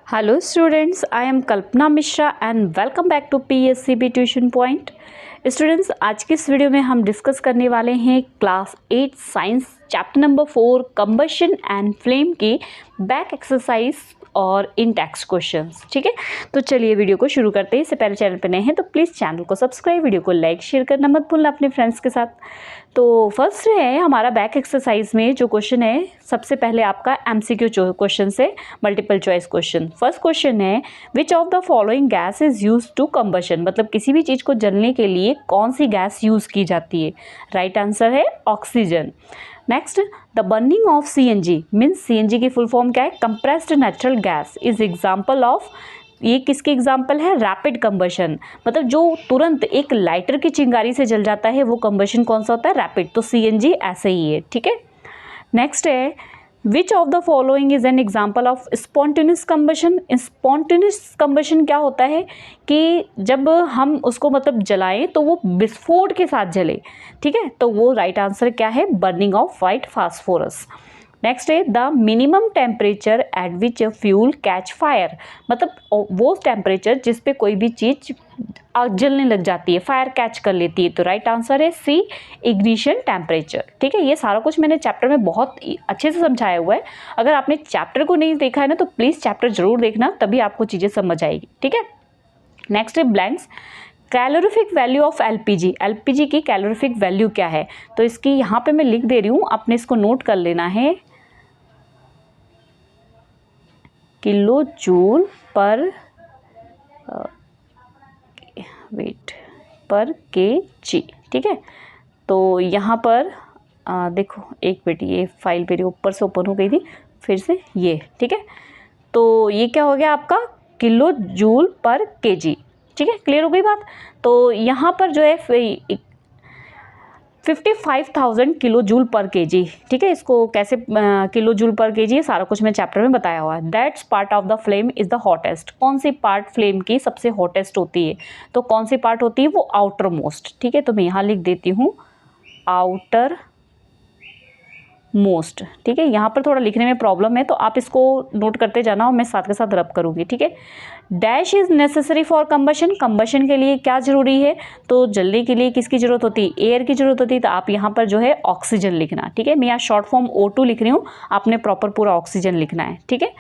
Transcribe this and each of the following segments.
Hello students, I am Kalpana Mishra and welcome back to PSCB Tuition Point। Students, आज की इस video में हम डिस्कस करने वाले हैं class 8 science chapter number 4 combustion and flame की बैक एक्सरसाइज और इन टेक्स्ट क्वेश्चंस। ठीक है, तो चलिए वीडियो को शुरू करते हैं। इससे पहले चैनल पर नए हैं तो प्लीज़ चैनल को सब्सक्राइब, वीडियो को लाइक शेयर करना मत भूलना अपने फ्रेंड्स के साथ। तो फर्स्ट है हमारा बैक एक्सरसाइज में जो क्वेश्चन है, सबसे पहले आपका MCQ क्वेश्चन से multiple choice question. First question है which of the following gas is use to combustion, मतलब किसी भी चीज़ को जलने के लिए कौन सी गैस यूज़ की जाती है। राइट आंसर है oxygen. Next, the burning of CNG means CNG की फुल फॉर्म क्या है, compressed natural gas is example of, ये किसकी एग्जाम्पल है, रैपिड कंबशन, मतलब जो तुरंत एक लाइटर की चिंगारी से जल जाता है वो कंबशन कौन सा होता है, रैपिड। तो CNG ऐसे ही है। ठीक है, नेक्स्ट है which of the following is an example of spontaneous combustion. Spontaneous combustion क्या होता है कि जब हम उसको मतलब जलाएं तो वो विस्फोट के साथ जले। ठीक है, तो वो राइट आंसर क्या है, burning of white phosphorus. Next है the minimum temperature at which fuel catch fire, मतलब वो टेम्परेचर जिस पे कोई भी चीज़ जलने लग जाती है, फायर कैच कर लेती है। तो राइट आंसर है C, इग्निशन टेम्परेचर। ठीक है, ये सारा कुछ मैंने चैप्टर में बहुत अच्छे से समझाया हुआ है। अगर आपने चैप्टर को नहीं देखा है ना तो प्लीज़ चैप्टर जरूर देखना, तभी आपको चीज़ें समझ आएगी। ठीक है, नेक्स्ट है blanks, calorific value of LPG की कैलोरीफिक वैल्यू क्या है। तो इसकी यहाँ पे मैं लिख दे रही हूँ, आपने इसको नोट कर लेना है, किलो जूल पर पर kg। ठीक है, तो यहाँ पर देखो एक मिनट, ये फाइल मेरी ऊपर से ओपन हो गई थी, फिर से ये। ठीक है, तो ये क्या हो गया आपका, किलो जूल पर kg। ठीक है, क्लियर हो गई बात। तो यहाँ पर जो है 55,000 किलो जूल पर kg। ठीक है, इसको कैसे किलो जूल पर kg, ये सारा कुछ मैं चैप्टर में बताया हुआ है। That's part of the flame is the hottest, कौन सी पार्ट फ्लेम की सबसे हॉटेस्ट होती है, तो कौन सी पार्ट होती है, वो आउटर मोस्ट। ठीक है, तो मैं यहाँ लिख देती हूँ आउटर मोस्ट। ठीक है, यहाँ पर थोड़ा लिखने में प्रॉब्लम है तो आप इसको नोट करते जाना और मैं साथ के साथ रब करूँगी। ठीक है, dash is necessary for combustion, combustion के लिए क्या जरूरी है, तो जलने के लिए किसकी जरूरत होती है, एयर की जरूरत होती है। तो आप यहाँ पर जो है ऑक्सीजन लिखना। ठीक है, मैं यहाँ शॉर्ट फॉर्म O2 लिख रही हूँ, आपने प्रॉपर पूरा ऑक्सीजन लिखना है। ठीक है,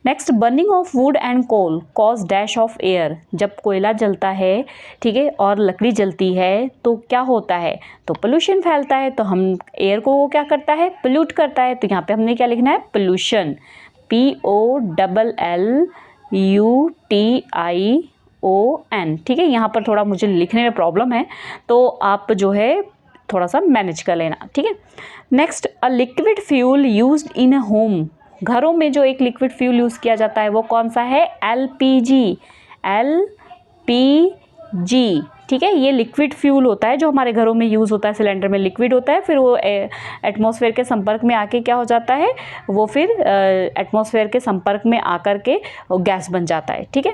next, burning of wood and coal cause dash of air, जब कोयला जलता है, ठीक है, और लकड़ी जलती है तो क्या होता है, तो पोल्यूशन फैलता है। तो हम एयर को वो क्या करता है, पोल्यूट करता है। तो यहाँ पे हमने क्या लिखना है, पोल्यूशन, POLLUTION। ठीक है, यहाँ पर थोड़ा मुझे लिखने में प्रॉब्लम है तो आप जो है थोड़ा सा मैनेज कर लेना। ठीक है, next, a liquid fuel used in a home, घरों में जो एक लिक्विड फ्यूल यूज़ किया जाता है वो कौन सा है, LPG। ठीक है, ये लिक्विड फ्यूल होता है जो हमारे घरों में यूज़ होता है, सिलेंडर में लिक्विड होता है, फिर वो एटमॉस्फेयर के संपर्क में आके क्या हो जाता है, वो फिर एटमॉस्फेयर के संपर्क में आकर के गैस बन जाता है। ठीक है,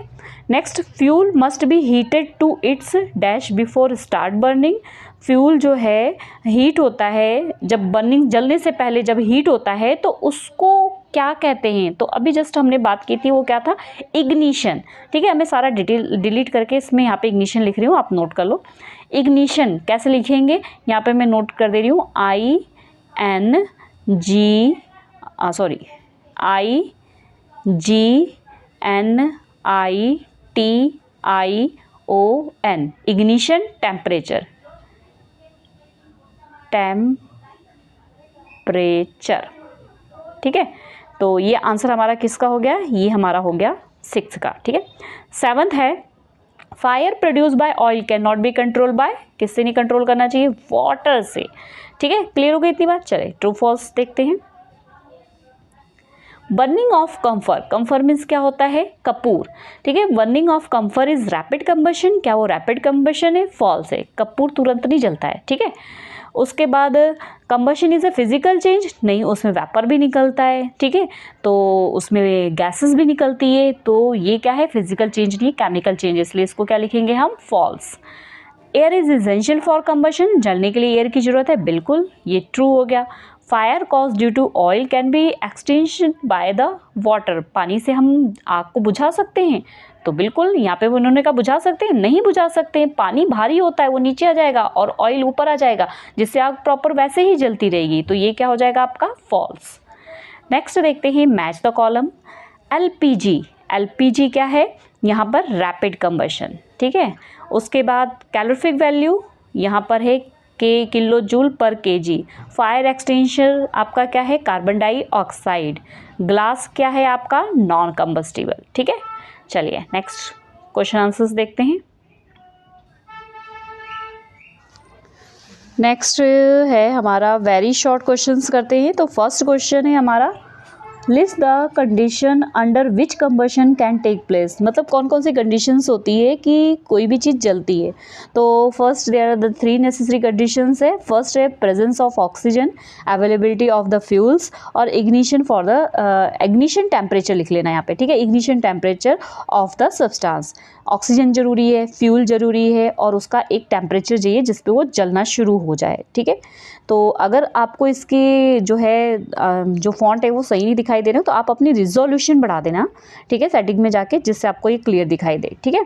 next, fuel must be heated to its dash before start burning, fuel जो है हीट होता है जब बर्निंग, जलने से पहले जब हीट होता है तो उसको क्या कहते हैं, तो अभी जस्ट हमने बात की थी वो क्या था, इग्निशन। ठीक है, मैं सारा डिटेल डिलीट करके इसमें यहाँ पे इग्निशन लिख रही हूँ, आप नोट कर लो। इग्निशन कैसे लिखेंगे, यहाँ पे मैं नोट कर दे रही हूँ, IGNITION, इग्निशन टेम्परेचर, ठीक है, तो ये आंसर हमारा किसका हो गया, ये हमारा हो गया 6 का। ठीक है, 7th है fire produce by oil can not be control by, किससे नहीं कंट्रोल करना चाहिए, वाटर से। ठीक है, क्लियर हो गई इतनी बात। चले ट्रू फॉल्स देखते हैं। बर्निंग ऑफ कंफर मीन्स क्या होता है, कपूर। ठीक है, burning of camphor is rapid combustion, क्या वो रैपिड कंबशन है, फॉल्स है, कपूर तुरंत नहीं जलता है। ठीक है, उसके बाद combustion is a physical change, नहीं, उसमें वेपर भी निकलता है। ठीक है, तो उसमें गैसेस भी निकलती है, तो ये क्या है, फिजिकल चेंज नहीं, केमिकल चेंज, इसलिए इसको क्या लिखेंगे हम, false. Air is essential for combustion, जलने के लिए एयर की जरूरत है, बिल्कुल, ये ट्रू हो गया। Fire cause due to oil can be extinction by the water. पानी से हम आग को बुझा सकते हैं? तो बिल्कुल यहाँ पे उन्होंने कहा बुझा सकते हैं, नहीं बुझा सकते हैं। पानी भारी होता है, वो नीचे आ जाएगा और ऑयल ऊपर आ जाएगा, जिससे आग प्रॉपर वैसे ही जलती रहेगी। तो ये क्या हो जाएगा आपका फॉल्स। नेक्स्ट देखते हैं match the column. LPG, LPG क्या है यहाँ पर? रैपिड कंबशन, ठीक है। उसके बाद कैलोरीफिक वैल्यू यहाँ पर है के किलो जूल पर केजी। फायर एक्सटेंशन आपका क्या है? Carbon dioxide. ग्लास क्या है आपका? नॉन कंबस्टिबल, ठीक है। चलिए नेक्स्ट क्वेश्चन आंसर्स देखते हैं। नेक्स्ट है हमारा वेरी शॉर्ट क्वेश्चंस करते हैं। तो फर्स्ट क्वेश्चन है हमारा list the condition under which combustion can take place. मतलब कौन कौन सी कंडीशंस होती है कि कोई भी चीज़ जलती है। तो first there are the 3 necessary conditions है। फर्स्ट है presence of oxygen, availability of the fuels और ignition for the ignition temperature लिख लेना यहाँ पे, ठीक है। Ignition temperature of the substance. Oxygen जरूरी है, फ्यूल जरूरी है और उसका एक टेम्परेचर चाहिए जिस पे वो जलना शुरू हो जाए, ठीक है। तो अगर आपको इसकी जो है जो फॉन्ट है वो सही नहीं दिखाई दे रहे हो तो आप अपनी रिजोल्यूशन बढ़ा देना, ठीक है, सेटिंग में जाके, जिससे आपको ये क्लियर दिखाई दे, ठीक है।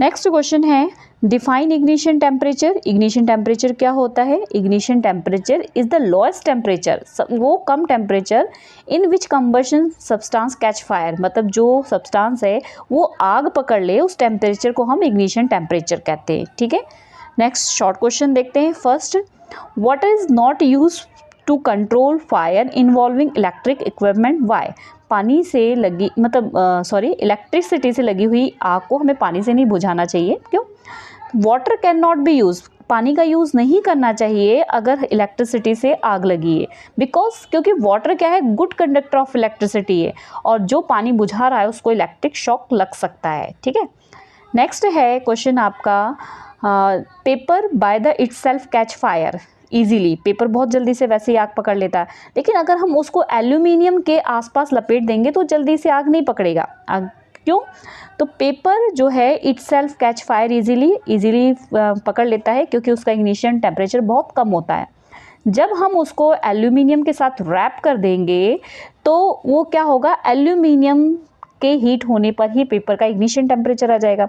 नेक्स्ट क्वेश्चन है define ignition temperature. Ignition temperature क्या होता है? Ignition temperature is the lowest temperature, वो कम temperature in which combustion substance catch fire. मतलब जो सब्सटेंस है वो आग पकड़ ले, उस टेम्परेचर को हम इग्निशन टेम्परेचर कहते हैं, ठीक है। नेक्स्ट शॉर्ट क्वेश्चन देखते हैं। First, water is not use to control fire involving electric equipment, why. पानी से लगी इलेक्ट्रिसिटी से लगी हुई आग को हमें पानी से नहीं बुझाना चाहिए, क्यों? Water can not be use, पानी का यूज़ नहीं करना चाहिए अगर इलेक्ट्रिसिटी से आग लगी है, बिकॉज क्योंकि वाटर क्या है? गुड कंडक्टर ऑफ इलेक्ट्रिसिटी है और जो पानी बुझा रहा है उसको इलेक्ट्रिक शॉक लग सकता है, ठीक है। नेक्स्ट है क्वेश्चन आपका paper by the itself catch fire easily. Paper बहुत जल्दी से वैसे ही आग पकड़ लेता है, लेकिन अगर हम उसको एल्यूमिनियम के आसपास लपेट देंगे तो जल्दी से आग नहीं पकड़ेगा। क्यों? तो पेपर जो है इटसेल्फ कैच फायर इजीली पकड़ लेता है क्योंकि उसका इग्निशन टेम्परेचर बहुत कम होता है। जब हम उसको एल्यूमिनियम के साथ रैप कर देंगे तो वो क्या होगा? एल्यूमिनियम के हीट होने पर ही पेपर का इग्निशन टेम्परेचर आ जाएगा,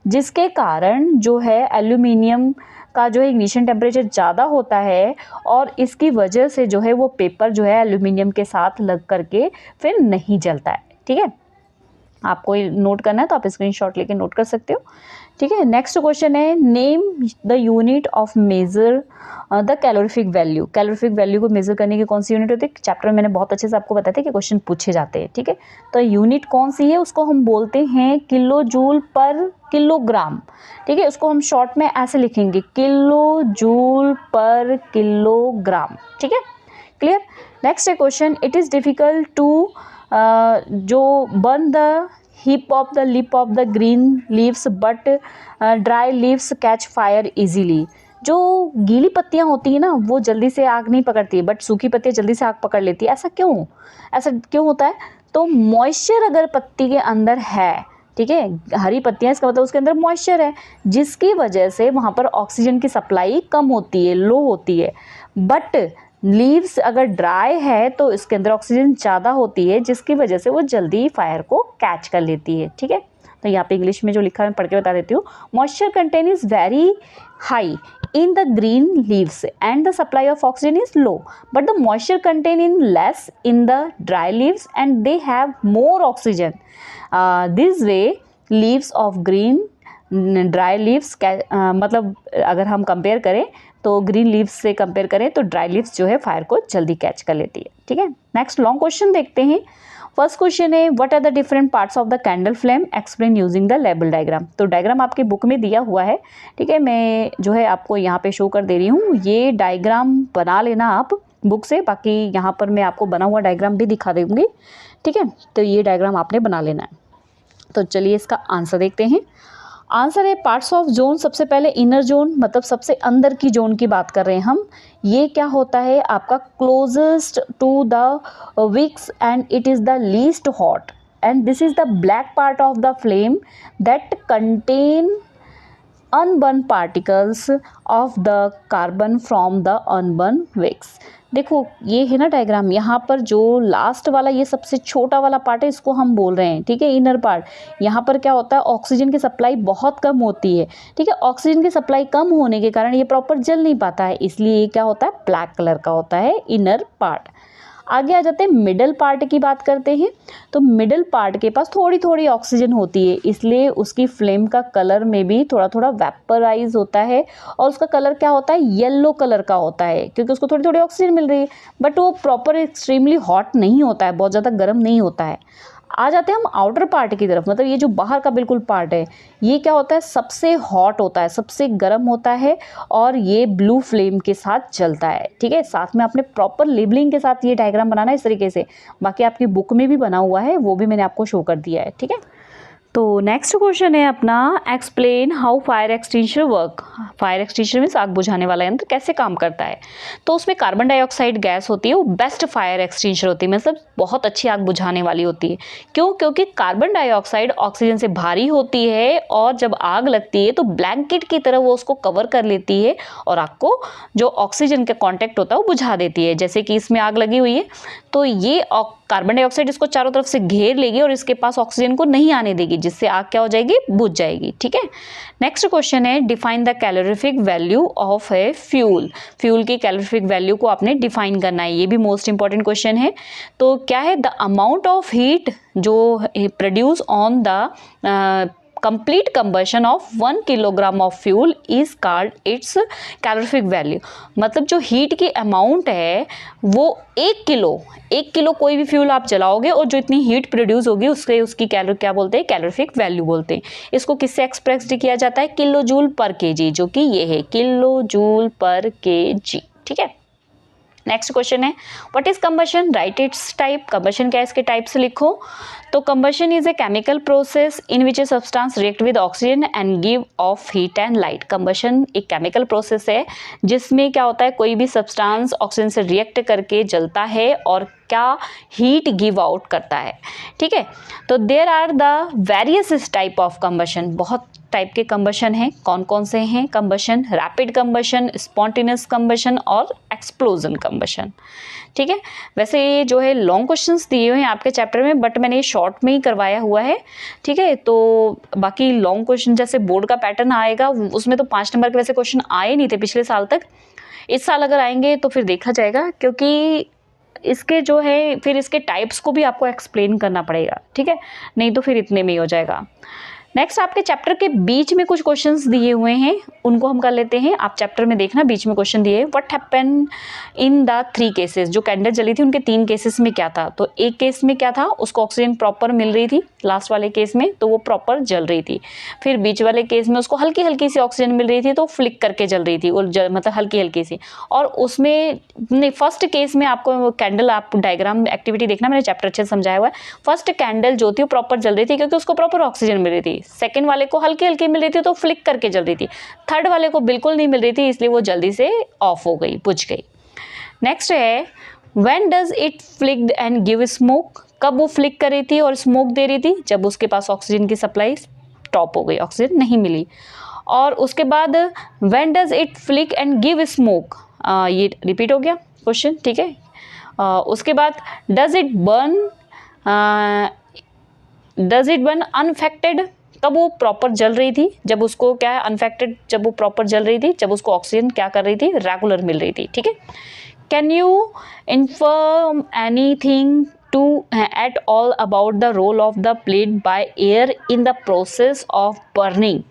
जिसके कारण जो है एल्यूमिनियम का जो है इग्निशन टेम्परेचर ज़्यादा होता है और इसकी वजह से जो है वो पेपर जो है एल्यूमिनियम के साथ लग करके फिर नहीं जलता है, ठीक है। आपको नोट करना है तो आप स्क्रीनशॉट लेके नोट कर सकते हो, ठीक है। नेक्स्ट क्वेश्चन है name the unit of measure the calorific value. Calorific value को मेजर करने की कौन सी यूनिट होती है? चैप्टर में मैंने बहुत अच्छे से आपको बताया था कि क्वेश्चन पूछे जाते हैं, ठीक है। तो यूनिट कौन सी है? उसको हम बोलते हैं किलो जूल पर किलोग्राम, ठीक है। उसको हम शॉर्ट में ऐसे लिखेंगे किलो जूल पर किलोग्राम, ठीक है, क्लियर। नेक्स्ट है question it is difficult to जो burn the heap of the lip of the green leaves but dry leaves catch fire easily. जो गीली पत्तियां होती है ना वो जल्दी से आग नहीं पकड़ती है, बट सूखी पत्तियां जल्दी से आग पकड़ लेती है। ऐसा क्यों होता है? तो मॉइस्चर अगर पत्ती के अंदर है, ठीक है, हरी पत्तियां, इसका मतलब उसके अंदर मॉइस्चर है, जिसकी वजह से वहाँ पर ऑक्सीजन की सप्लाई कम होती है, लो होती है। बट लीव्स अगर ड्राई है तो इसके अंदर ऑक्सीजन ज़्यादा होती है, जिसकी वजह से वो जल्दी फायर को कैच कर लेती है, ठीक है। तो यहाँ पे इंग्लिश में जो लिखा है मैं पढ़ के बता देती हूँ। Moisture content is very high in the green leaves and the supply of oxygen is low, but the moisture contained in less in the dry leaves and they have more oxygen. This way leaves of green dry leaves मतलब अगर हम compare करें तो green leaves से compare करें तो dry leaves जो है फायर को जल्दी कैच कर लेती है, ठीक है। नेक्स्ट लॉन्ग क्वेश्चन देखते हैं। फर्स्ट क्वेश्चन है what are the different parts of the candle flame explain using the label diagram. तो डायग्राम आपकी बुक में दिया हुआ है, ठीक है, मैं जो है आपको यहाँ पे शो कर दे रही हूँ। ये डायग्राम बना लेना आप बुक से, बाकी यहाँ पर मैं आपको बना हुआ डायग्राम भी दिखा दूँगी, ठीक है। तो ये डायग्राम आपने बना लेना है। तो चलिए इसका आंसर देखते हैं। आंसर है पार्ट्स ऑफ जोन। सबसे पहले इनर जोन, मतलब सबसे अंदर की जोन की बात कर रहे हैं हम। ये क्या होता है आपका closest to the wicks and it is the least hot and this is the black part of the flame that contain unburn particles of the carbon from the unburn wicks. देखो ये है ना डायग्राम, यहाँ पर जो last वाला ये सबसे छोटा वाला पार्ट है इसको हम बोल रहे हैं, ठीक है, इनर पार्ट। यहाँ पर क्या होता है, ऑक्सीजन की सप्लाई बहुत कम होती है, ठीक है। ऑक्सीजन की सप्लाई कम होने के कारण ये प्रॉपर जल नहीं पाता है, इसलिए ये क्या होता है, ब्लैक कलर का होता है इनर पार्ट। आगे आ जाते हैं मिडल पार्ट की बात करते हैं। तो मिडल पार्ट के पास थोड़ी थोड़ी ऑक्सीजन होती है, इसलिए उसकी फ्लेम का कलर में भी थोड़ा थोड़ा वेपराइज होता है और उसका कलर क्या होता है, येलो कलर का होता है, क्योंकि उसको थोड़ी थोड़ी ऑक्सीजन मिल रही है। बट वो प्रॉपर एक्सट्रीमली हॉट नहीं होता है, बहुत ज़्यादा गर्म नहीं होता है। आ जाते हैं हम आउटर पार्ट की तरफ, मतलब ये जो बाहर का बिल्कुल पार्ट है, ये क्या होता है, सबसे हॉट होता है, सबसे गर्म होता है और ये ब्लू फ्लेम के साथ जलता है, ठीक है। साथ में आपने प्रॉपर लेबलिंग के साथ ये डायग्राम बनाना है इस तरीके से, बाकी आपकी बुक में भी बना हुआ है, वो भी मैंने आपको शो कर दिया है, ठीक है। तो नेक्स्ट क्वेश्चन है अपना, explain how fire extinguisher work. Fire extinguisher means आग बुझाने वाला यंत्र कैसे काम करता है। तो उसमें कार्बन डाइऑक्साइड गैस होती है, वो बेस्ट फायर एक्सटिंग्विशर होती है, मतलब बहुत अच्छी आग बुझाने वाली होती है। क्यों? क्योंकि कार्बन डाइऑक्साइड ऑक्सीजन से भारी होती है और जब आग लगती है तो ब्लैंकेट की तरह वो उसको कवर कर लेती है और आग को जो ऑक्सीजन का कॉन्टैक्ट होता है वो बुझा देती है। जैसे कि इसमें आग लगी हुई है तो ये कार्बन डाइऑक्साइड इसको चारों तरफ से घेर लेगी और इसके पास ऑक्सीजन को नहीं आने देगी, जिससे आग क्या हो जाएगी, बुझ जाएगी, ठीक है। नेक्स्ट क्वेश्चन है, define the calorific value of a fuel. Fuel की कैलोरीफिक वैल्यू को आपने डिफाइन करना है, ये भी मोस्ट इंपॉर्टेंट क्वेश्चन है। तो क्या है, द अमाउंट ऑफ हीट जो produce on the complete combustion of 1 kilogram of fuel is called its calorific value। मतलब जो हीट की अमाउंट है वो 1 किलो कोई भी फ्यूल आप जलाओगे और जो इतनी हीट प्रोड्यूस होगी उसके उसकी कैलोरी क्या बोलते हैं, कैलोरीफिक वैल्यू बोलते हैं। इसको किससे एक्सप्रेस किया जाता है, किलो जूल पर केजी, जो कि ये है किलो जूल पर केजी, ठीक है। नेक्स्ट क्वेश्चन है, what is combustion, right it's type. Combustion क्या है, इसके टाइप से लिखो। तो combustion is a chemical process in which a substance react with oxygen and give of heat and light. Combustion एक केमिकल प्रोसेस है जिसमें क्या होता है, कोई भी सब्सटेंस ऑक्सीजन से रिएक्ट करके जलता है और क्या हीट गिव आउट करता है, ठीक है। तो there are the various type of combustion, बहुत टाइप के कंबशन हैं। कौन कौन से हैं combustion, rapid combustion, spontaneous combustion और एक्सप्लोजन कंबशन, ठीक है। वैसे ये जो है लॉन्ग क्वेश्चंस दिए हुए हैं आपके चैप्टर में, बट मैंने ये शॉर्ट में ही करवाया हुआ है, ठीक है। तो बाकी लॉन्ग क्वेश्चन जैसे बोर्ड का पैटर्न आएगा उसमें तो 5 नंबर के वैसे क्वेश्चन आए नहीं थे पिछले साल तक। इस साल अगर आएंगे तो फिर देखा जाएगा, क्योंकि इसके जो है फिर इसके टाइप्स को भी आपको एक्सप्लेन करना पड़ेगा, ठीक है, नहीं तो फिर इतने में ही हो जाएगा। नेक्स्ट आपके चैप्टर के बीच में कुछ क्वेश्चंस दिए हुए हैं, उनको हम कर लेते हैं। आप चैप्टर में देखना बीच में क्वेश्चन दिए, what happen in the 3 cases. जो कैंडल जली थी उनके 3 केसेस में क्या था। तो एक केस में क्या था, उसको ऑक्सीजन प्रॉपर मिल रही थी, लास्ट वाले केस में तो वो प्रॉपर जल रही थी। फिर बीच वाले केस में उसको हल्की हल्की सी ऑक्सीजन मिल रही थी तो फ्लिक करके जल रही थी, मतलब हल्की हल्की सी। और उसमें नहीं, फर्स्ट केस में आपको कैंडल, आप डायग्राम एक्टिविटी देखना, मैंने चैप्टर अच्छे से समझाया हुआ है। फर्स्ट कैंडल जो थी वो प्रॉपर जल रही थी क्योंकि उसको प्रॉपर ऑक्सीजन मिल रही थी। सेकंड वाले को हल्की हल्की मिल रही थी तो फ्लिक करके जल रही थी। थर्ड वाले को बिल्कुल नहीं मिल रही थी इसलिए वो जल्दी से ऑफ हो गई, बुझ गई। नेक्स्ट है, when does it flick and give smoke. कब वो फ्लिक कर रही थी और स्मोक दे रही थी, जब उसके पास ऑक्सीजन की सप्लाई स्टॉप हो गई, ऑक्सीजन नहीं मिली। और उसके बाद when does it flick and give smoke, ये रिपीट हो गया क्वेश्चन, ठीक है। उसके बाद डज इट बर्न अनअफेक्टेड। तब वो प्रॉपर जल रही थी, जब उसको क्या है अनअफेक्टेड, जब वो प्रॉपर जल रही थी, जब उसको ऑक्सीजन क्या कर रही थी, रेगुलर मिल रही थी, ठीक है। Can you inform anything to at all about the role of the plate by air in the process of burning.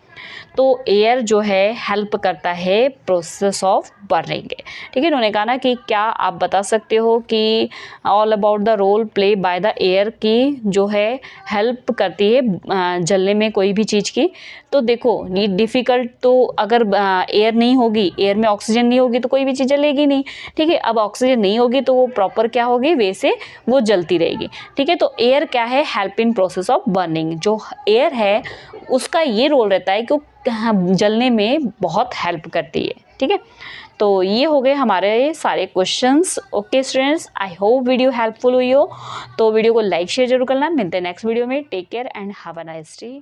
तो एयर जो है हेल्प करता है प्रोसेस ऑफ बर्निंग, ठीक है। इन्होंने कहा ना कि क्या आप बता सकते हो कि all about the role play by the air की जो है हेल्प करती है जलने में कोई भी चीज़ की। तो देखो ये डिफ़िकल्ट, तो अगर एयर नहीं होगी, एयर में ऑक्सीजन नहीं होगी तो कोई भी चीज़ जलेगी नहीं, ठीक है। अब ऑक्सीजन नहीं होगी तो वो प्रॉपर क्या होगी, वैसे वो जलती रहेगी, ठीक है। तो एयर क्या है, help in process of burning. जो एयर है उसका ये रोल रहता है कि वो जलने में बहुत हेल्प करती है, ठीक है। तो ये हो गए हमारे सारे questions. Okay students, I hope video helpful हुई हो। तो वीडियो को लाइक शेयर जरूर करना। मिलते हैं नेक्स्ट वीडियो में। Take care and have a nice day.